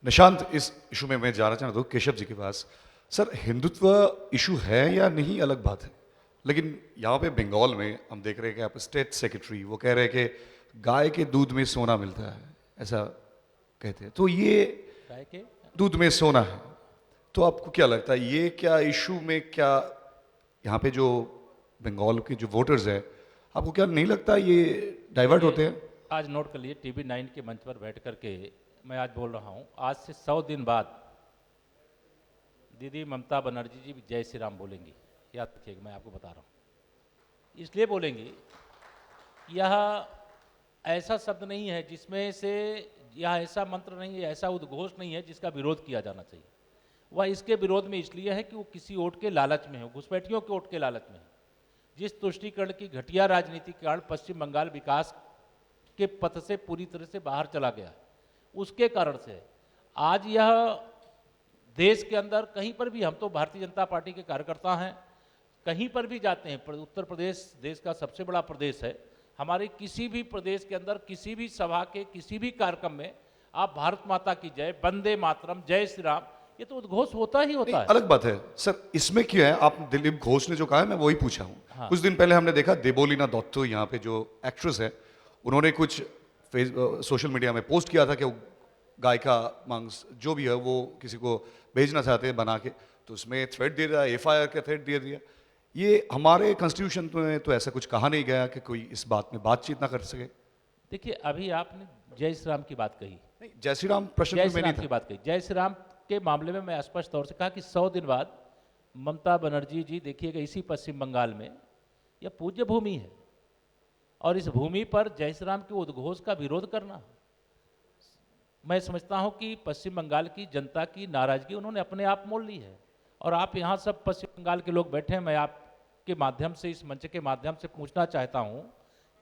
निशांत, इस इशू में मैं जाना चाहता हूँ केशव जी के पास। सर, हिंदुत्व इशू है या नहीं अलग बात है, लेकिन यहाँ पे बंगाल में हम देख रहे हैं कि आप स्टेट सेक्रेटरी वो कह रहे हैं कि गाय के दूध में सोना मिलता है, ऐसा कहते हैं। तो ये काय के दूध में सोना है, तो आपको क्या लगता है ये क्या इशू में क्या यहाँ पे जो बंगाल के जो वोटर्स हैं, आपको क्या नहीं लगता ये डाइवर्ट होते हैं? आज नोट कर लिए TV9 के मंच पर बैठ करके मैं आज बोल रहा हूँ, आज से 100 दिन बाद दीदी ममता बनर्जी जी भी जय श्री राम बोलेंगी। याद रखिएगा, मैं आपको बता रहा हूँ। इसलिए बोलेंगी, यह ऐसा शब्द नहीं है जिसमें से, यह ऐसा मंत्र नहीं है, ऐसा उद्घोष नहीं है जिसका विरोध किया जाना चाहिए। वह इसके विरोध में इसलिए है कि वो किसी वोट के लालच में है, घुसपैठियों के वोट के लालच में है। जिस तुष्टीकरण की घटिया राजनीति के कारण पश्चिम बंगाल विकास के पथ से पूरी तरह से बाहर चला गया, उसके कारण से आज यह देश के अंदर कहीं पर भी, हम तो भारतीय जनता पार्टी के कार्यकर्ता हैं, कहीं पर भी जाते हैं, उत्तर प्रदेश देश का सबसे बड़ा प्रदेश है, हमारे किसी भी प्रदेश के अंदर किसी भी सभा के किसी भी कार्यक्रम में आप भारत माता की जय, वंदे मातरम, जय श्री राम, ये तो उद्घोष होता ही होता है। अलग बात है सर, इसमें क्या है, आप दिलीप घोष ने जो कहा है मैं वही पूछा हूँ। हाँ। कुछ दिन पहले हमने देखा देबोलीना दत्त, यहाँ पे जो एक्ट्रेस है, उन्होंने कुछ सोशल मीडिया में पोस्ट किया था कि वो गाय का मांस जो भी है वो किसी को भेजना चाहते हैं बना के, तो उसमें थ्रेट दे दिया, FIR का थ्रेट दे दिया। ये हमारे कॉन्स्टिट्यूशन में तो ऐसा कुछ कहा नहीं गया कि कोई इस बात में बातचीत ना कर सके। देखिए, अभी आपने जय श्री राम की बात कही, नहीं, जय श्री राम प्रश्न जय में श्री नहीं राम की था। बात कही, जय श्री राम के मामले में मैं स्पष्ट तौर से कहा कि 100 दिन बाद ममता बनर्जी जी, देखिएगा इसी पश्चिम बंगाल में यह पूज्य भूमि है, और इस भूमि पर जय श्री राम के उद्घोष का विरोध करना, मैं समझता हूं कि पश्चिम बंगाल की जनता की नाराजगी उन्होंने अपने आप मोल ली है। और आप यहाँ सब पश्चिम बंगाल के लोग बैठे हैं, मैं आपके माध्यम से, इस मंच के माध्यम से पूछना चाहता हूँ,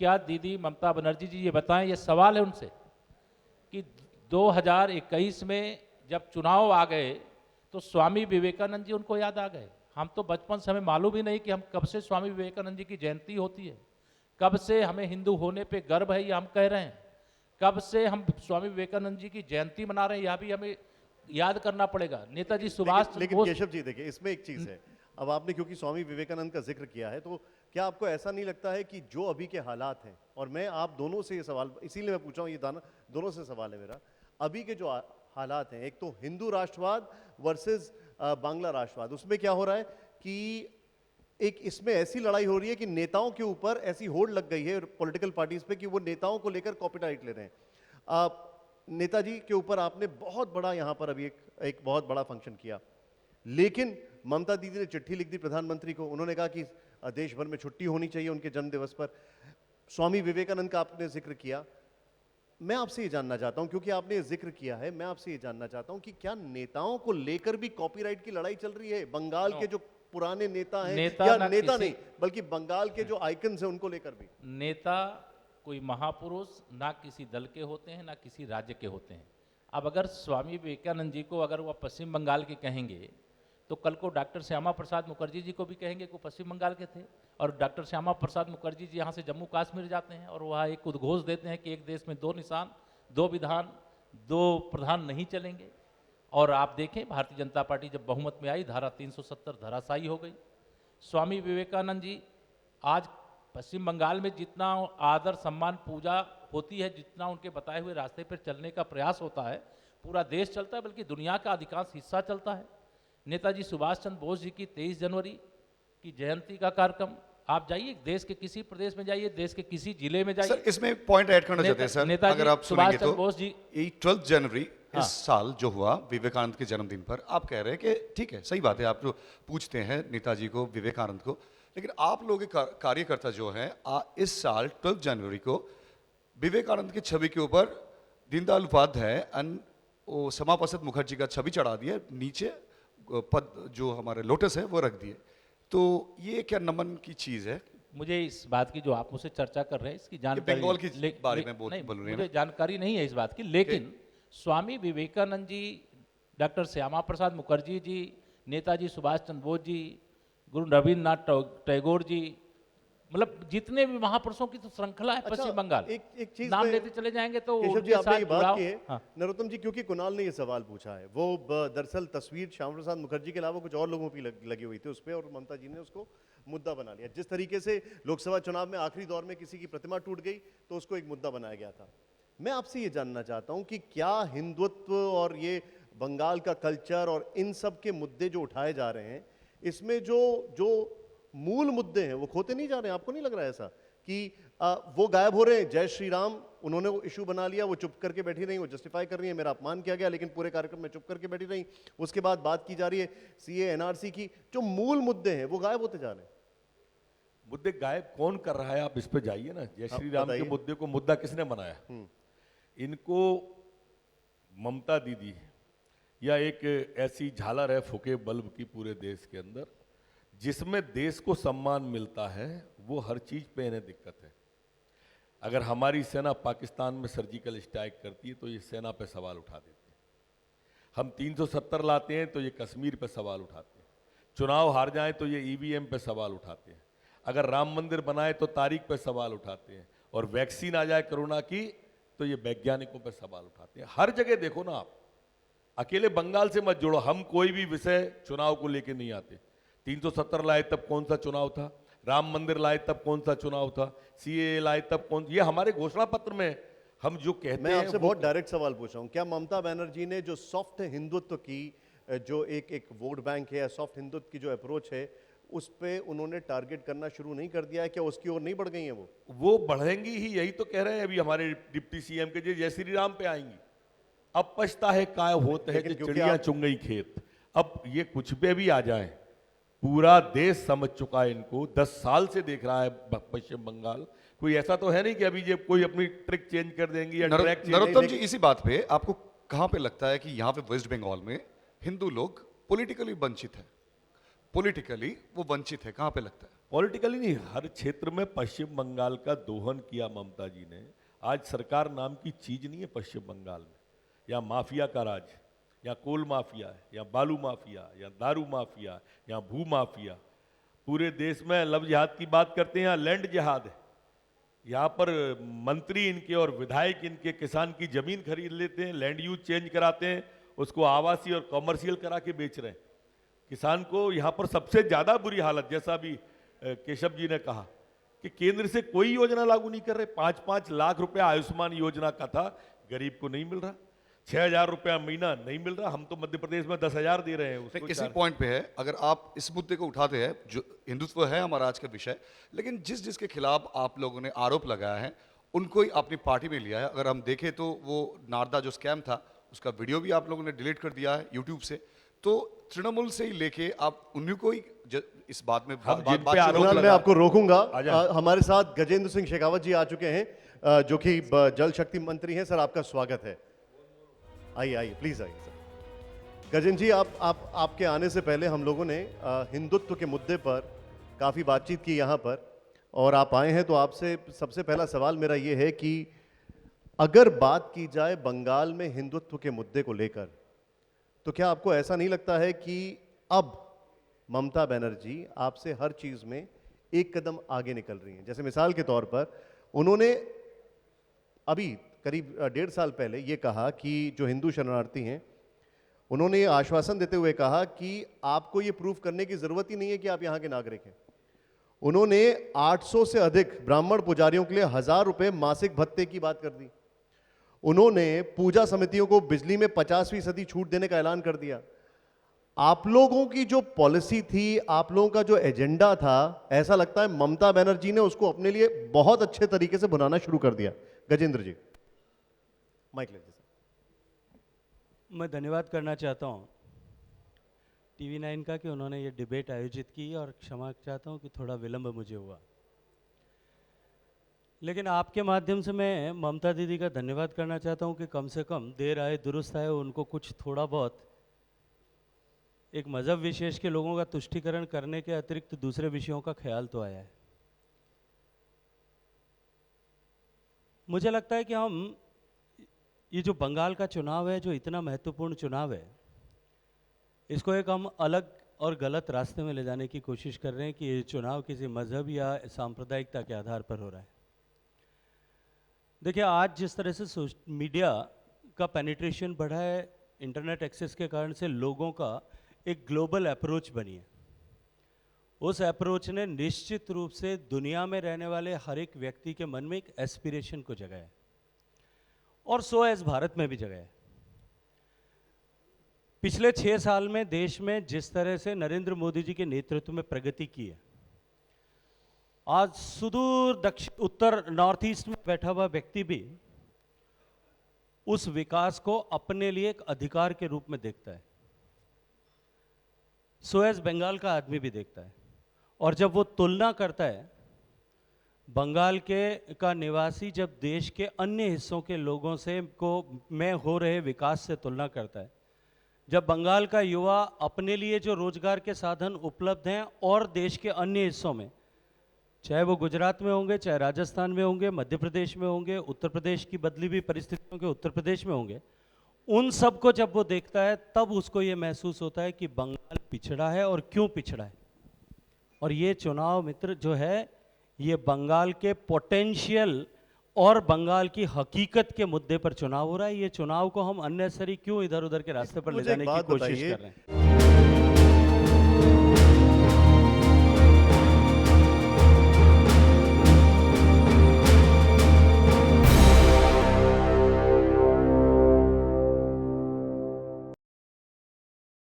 क्या दीदी ममता बनर्जी जी ये बताएं, ये सवाल है उनसे कि 2021 में जब चुनाव आ गए तो स्वामी विवेकानंद जी उनको याद आ गए। हम तो बचपन से हमें मालूम ही नहीं कि हम कब से स्वामी विवेकानंद जी की जयंती होती है, कब से हमें हिंदू होने पे गर्व है, ये हम कह रहे हैं, कब से हम स्वामी विवेकानंद जी की जयंती मना रहे हैं, यह भी हमें याद करना पड़ेगा। नेताजी सुभाष चंद्र लेकिन बोस। केशव जी देखिए, इसमें एक चीज है, अब आपने क्योंकि स्वामी विवेकानंद का जिक्र किया है, तो क्या आपको ऐसा नहीं लगता है कि जो अभी के हालात हैं, और मैं आप दोनों से ये सवाल इसीलिए मैं पूछा हूँ, ये दोनों से सवाल है मेरा, अभी के जो हालात हैं, एक तो हिंदू राष्ट्रवाद वर्सेस बांग्ला राष्ट्रवाद, उसमें क्या हो रहा है कि एक इसमें ऐसी लड़ाई हो रही है कि नेताओं के ऊपर ऐसी होड़ लग गई है पॉलिटिकल पार्टीज पे कि वो नेताओं को लेकर कॉपीराइट ले रहे हैं। नेताजी के ऊपर आपने बहुत बड़ा यहां पर अभी एक बहुत बड़ा फंक्शन किया, लेकिन ममता दीदी ने चिट्ठी लिख दी प्रधानमंत्री को, उन्होंने कहा कि देश भर में छुट्टी होनी चाहिए उनके जन्म दिवस पर। स्वामी विवेकानंद का आपने जिक्र किया, मैं आपसे ये जानना चाहता हूं, क्योंकि आपने जिक्र किया है, मैं आपसे ये जानना चाहता हूं कि क्या नेताओं को लेकर भी कॉपीराइट की लड़ाई चल रही है? बंगाल के जो पुराने नेता हैं, या नेता नहीं बल्कि बंगाल के जो आइकन्स हैं उनको लेकर भी? नेता कोई महापुरुष ना किसी दल के होते हैं ना किसी राज्य के होते हैं। अब अगर स्वामी विवेकानंद जी को अगर वह पश्चिम बंगाल के कहेंगे, तो कल को डॉक्टर श्यामा प्रसाद मुखर्जी जी को भी कहेंगे कि वो पश्चिम बंगाल के थे, और डॉक्टर श्यामा प्रसाद मुखर्जी जी यहाँ से जम्मू कश्मीर जाते हैं और वहाँ एक उद्घोष देते हैं कि एक देश में 2 निशान, 2 विधान, 2 प्रधान नहीं चलेंगे। और आप देखें, भारतीय जनता पार्टी जब बहुमत में आई, धारा 370 धराशायी हो गई। स्वामी विवेकानंद जी आज पश्चिम बंगाल में जितना आदर सम्मान पूजा होती है, जितना उनके बताए हुए रास्ते पर चलने का प्रयास होता है, पूरा देश चलता है, बल्कि दुनिया का अधिकांश हिस्सा चलता है। नेताजी सुभाष चंद्र बोस जी की 23 जनवरी की जयंती का कार्यक्रम, आप जाइए देश के किसी प्रदेश में जाइए, देश के किसी जिले में जाइए। सर, इसमें एक पॉइंट ऐड करना चाहते हैं सर, अगर आप सुभाष सुनेंगे चंद्र तो बोस जी, 12 जनवरी हाँ। इस साल जो हुआ विवेकानंद के जन्मदिन पर, आप कह रहे हैं कि ठीक है, सही बात है, आप जो पूछते हैं नेताजी को, विवेकानंद को, लेकिन आप लोग के कार्यकर्ता जो हैं इस साल 12 जनवरी को विवेकानंद की छवि के ऊपर दीनदयाल उपाध्याय वो श्यामा प्रसाद मुखर्जी का छवि चढ़ा दिया, नीचे पद जो हमारे लोटस है वो रख दिए। तो ये क्या नमन की चीज है? मुझे इस बात की जो आप मुझसे चर्चा कर रहे हैं इसकी जानकारी, बंगाल की बारे में बोल रहे हैं, मुझे जानकारी नहीं है इस बात की, लेकिन स्वामी विवेकानंद जी, डॉक्टर श्यामा प्रसाद मुखर्जी जी, नेताजी सुभाष चंद्र बोस जी, गुरु रविन्द्रनाथ टैगोर जी, मतलब जितने भी महापुरुषों की तो श्रृंखला है पश्चिम बंगाल। एक चीज नाम मैं- लेते चले जाएंगे तो केशव जी उनके आपने साथ ये बात जुड़ाव- की है हाँ। नरोत्तम जी, क्योंकि कुणाल ने ये सवाल पूछा है, वो दरअसल तस्वीर श्यामा प्रसाद मुखर्जी के अलावा कुछ और लोगों की लगी हुई थी उस पर, और ममता जी ने उसको मुद्दा बना लिया। जिस तरीके से लोकसभा चुनाव में आखिरी दौर में किसी की प्रतिमा टूट गई तो उसको एक मुद्दा बनाया गया था। मैं आपसे ये जानना चाहता हूं कि क्या हिंदुत्व और ये बंगाल का कल्चर और इन सब के मुद्दे जो उठाए जा रहे हैं, इसमें जो जो मूल मुद्दे हैं वो खोते नहीं जा रहे हैं? आपको नहीं लग रहा है ऐसा कि वो गायब हो रहे हैं? जय श्री राम उन्होंने वो इशू बना लिया, वो चुप करके बैठी रही, वो जस्टिफाई कर रही है मेरा अपमान किया गया, लेकिन पूरे कार्यक्रम में चुप करके बैठी रही। उसके बाद बात की जा रही है सीए एनआरसी की, जो मूल मुद्दे हैं वो गायब होते जा रहे हैं। मुद्दे गायब कौन कर रहा है? आप इस पे जाइए ना। जय श्री राम के बताइए। मुद्दे को मुद्दा किसने बनाया? इनको ममता दीदी या एक ऐसी झालर है फूके बल्ब की पूरे देश के अंदर, जिसमें देश को सम्मान मिलता है, वो हर चीज पे इन्हें दिक्कत है। अगर हमारी सेना पाकिस्तान में सर्जिकल स्ट्राइक करती है तो ये सेना पे सवाल उठा देते हैं। हम 370 लाते हैं तो ये कश्मीर पे सवाल उठाते हैं। चुनाव हार जाए तो ये ईवीएम पे सवाल उठाते हैं। अगर राम मंदिर बनाए तो तारीख पे सवाल उठाते हैं। और वैक्सीन आ जाए कोरोना की तो ये वैज्ञानिकों पे सवाल उठाते हैं। हर जगह देखो ना आप, अकेले बंगाल से मत जोड़ो। हम कोई भी विषय चुनाव को लेकर नहीं आते। 370 लाए तब कौन सा चुनाव था? राम मंदिर लाए तब कौन सा चुनाव था? सीए लाए तब कौन? ये हमारे घोषणा पत्र में हम जो कहते मैं हैं आपसे वो- बहुत डायरेक्ट सवाल पूछ रहा हूं, क्या ममता बनर्जी ने जो सॉफ्ट हिंदुत्व की जो एक वोट बैंक है, सॉफ्ट हिंदुत्व की जो अप्रोच है, उस पे उन्होंने टारगेट करना शुरू नहीं कर दिया है? क्या उसकी ओर नहीं बढ़ गई है वो बढ़ेंगी ही, यही तो कह रहे हैं अभी हमारे डिप्टी सीएम के, जय श्री राम पे आएंगी। अब पछता है काय होता है लेकिन कि क्योंकि चिड़िया आप- चुंग गई खेत। अब ये कुछ पे भी आ जाए, पूरा देश समझ चुका है इनको। 10 साल से देख रहा है पश्चिम बंगाल। कोई ऐसा तो है नहीं कि अभी ये कोई अपनी ट्रिक चेंज कर देंगी या ट्रैक चेंज। नरोत्तम जी, इसी बात पे आपको कहां पे लगता है कि यहाँ पे वेस्ट बंगाल में हिंदू लोग पॉलिटिकली वंचित है? पॉलिटिकली वो वंचित है, कहां पे लगता है? पॉलिटिकली नहीं, हर क्षेत्र में पश्चिम बंगाल का दोहन किया ममता जी ने। आज सरकार नाम की चीज नहीं है पश्चिम बंगाल में। या माफिया का राज, या कोल माफिया है, या बालू माफिया, या दारू माफिया, या भू माफिया। पूरे देश में लव जिहाद की बात करते हैं, यहाँ लैंड जिहाद है। यहाँ पर मंत्री इनके और विधायक इनके किसान की जमीन खरीद लेते हैं, लैंड यूज चेंज कराते हैं, उसको आवासीय और कॉमर्शियल करा के बेच रहे हैं। किसान को यहाँ पर सबसे ज्यादा बुरी हालत, जैसा अभी केशव जी ने कहा कि केंद्र से कोई योजना लागू नहीं कर रहे। 5-5 लाख रुपया आयुष्मान योजना का था, गरीब को नहीं मिल रहा। 6,000 रुपया महीना नहीं मिल रहा। हम तो मध्य प्रदेश में 10,000 दे रहे हैं उसको। इसी पॉइंट पे है, अगर आप इस मुद्दे को उठाते हैं, जो हिंदुत्व है हमारा आज का विषय, लेकिन जिसके खिलाफ आप लोगों ने आरोप लगाया है उनको ही अपनी पार्टी में लिया है। अगर हम देखें तो वो नारदा जो स्कैम था, उसका वीडियो भी आप लोगों ने डिलीट कर दिया है यूट्यूब से। तो तृणमूल से ही लेके आप उन्हीं को ही इस बात में हम जिन पे बातचीत आरोप फिलहाल मैं लगा- आपको रोकूंगा। आजा। हमारे साथ गजेंद्र सिंह शेखावत जी आ चुके हैं, जो कि जल शक्ति मंत्री हैं। सर, आपका स्वागत है। आइए आइए, प्लीज आइए सर। गजेंद्र जी, आपके आने से पहले हम लोगों ने हिंदुत्व के मुद्दे पर काफी बातचीत की यहाँ पर, और आप आए हैं तो आपसे सबसे पहला सवाल मेरा ये है कि अगर बात की जाए बंगाल में हिंदुत्व के मुद्दे को लेकर, तो क्या आपको ऐसा नहीं लगता है कि अब ममता बनर्जी आपसे हर चीज में एक कदम आगे निकल रही हैं? जैसे मिसाल के तौर पर उन्होंने अभी करीब 1.5 साल पहले ये कहा कि जो हिंदू शरणार्थी हैं, उन्होंने ये आश्वासन देते हुए कहा कि आपको ये प्रूफ करने की जरूरत ही नहीं है कि आप यहाँ के नागरिक हैं। उन्होंने 800 से अधिक ब्राह्मण पुजारियों के लिए 1,000 रुपए मासिक भत्ते की बात कर दी। उन्होंने पूजा समितियों को बिजली में 50% छूट देने का ऐलान कर दिया। आप लोगों की जो पॉलिसी थी, आप लोगों का जो एजेंडा था, ऐसा लगता है ममता बनर्जी ने उसको अपने लिए बहुत अच्छे तरीके से बनाना शुरू कर दिया। गजेंद्र जी, माइक लीजिए सर। मैं धन्यवाद करना चाहता हूँ TV9 का कि उन्होंने ये डिबेट आयोजित की, और क्षमा चाहता हूँ कि थोड़ा विलंब मुझे हुआ। लेकिन आपके माध्यम से मैं ममता दीदी का धन्यवाद करना चाहता हूँ कि कम से कम देर आए दुरुस्त आए, उनको कुछ थोड़ा बहुत एक मज़हब विशेष के लोगों का तुष्टीकरण करने के अतिरिक्त दूसरे विषयों का ख्याल तो आया है। मुझे लगता है कि हम ये जो बंगाल का चुनाव है, जो इतना महत्वपूर्ण चुनाव है, इसको एक हम अलग और गलत रास्ते में ले जाने की कोशिश कर रहे हैं कि ये चुनाव किसी मजहब या सांप्रदायिकता के आधार पर हो रहा है। देखिए, आज जिस तरह से मीडिया का पेनिट्रेशन बढ़ा है, इंटरनेट एक्सेस के कारण से लोगों का एक ग्लोबल अप्रोच बनी है। उस अप्रोच ने निश्चित रूप से दुनिया में रहने वाले हर एक व्यक्ति के मन में एक एस्पिरेशन को जगाया है, और सो एज भारत में भी जगाया है। पिछले 6 साल में देश में जिस तरह से नरेंद्र मोदी जी के नेतृत्व में प्रगति की है, आज सुदूर दक्षिण उत्तर नॉर्थ ईस्ट में बैठा हुआ व्यक्ति भी उस विकास को अपने लिए एक अधिकार के रूप में देखता है। सो एज बंगाल का आदमी भी देखता है, और जब वो तुलना करता है बंगाल का निवासी जब देश के अन्य हिस्सों के लोगों से में हो रहे विकास से तुलना करता है, जब बंगाल का युवा अपने लिए जो रोजगार के साधन उपलब्ध हैं और देश के अन्य हिस्सों में, चाहे वो गुजरात में होंगे, चाहे राजस्थान में होंगे, मध्य प्रदेश में होंगे, उत्तर प्रदेश की बदली हुई परिस्थितियों के उत्तर प्रदेश में होंगे, उन सब को जब वो देखता है तब उसको ये महसूस होता है कि बंगाल पिछड़ा है और क्यों पिछड़ा है। और ये चुनाव मित्र जो है, ये बंगाल के पोटेंशियल और बंगाल की हकीकत के मुद्दे पर चुनाव हो रहा है। ये चुनाव को हम अननेसेसरी क्यों इधर उधर के रास्ते पर ले मुझे एक जाने की बात कोशिश बताइए, कर रहे हैं।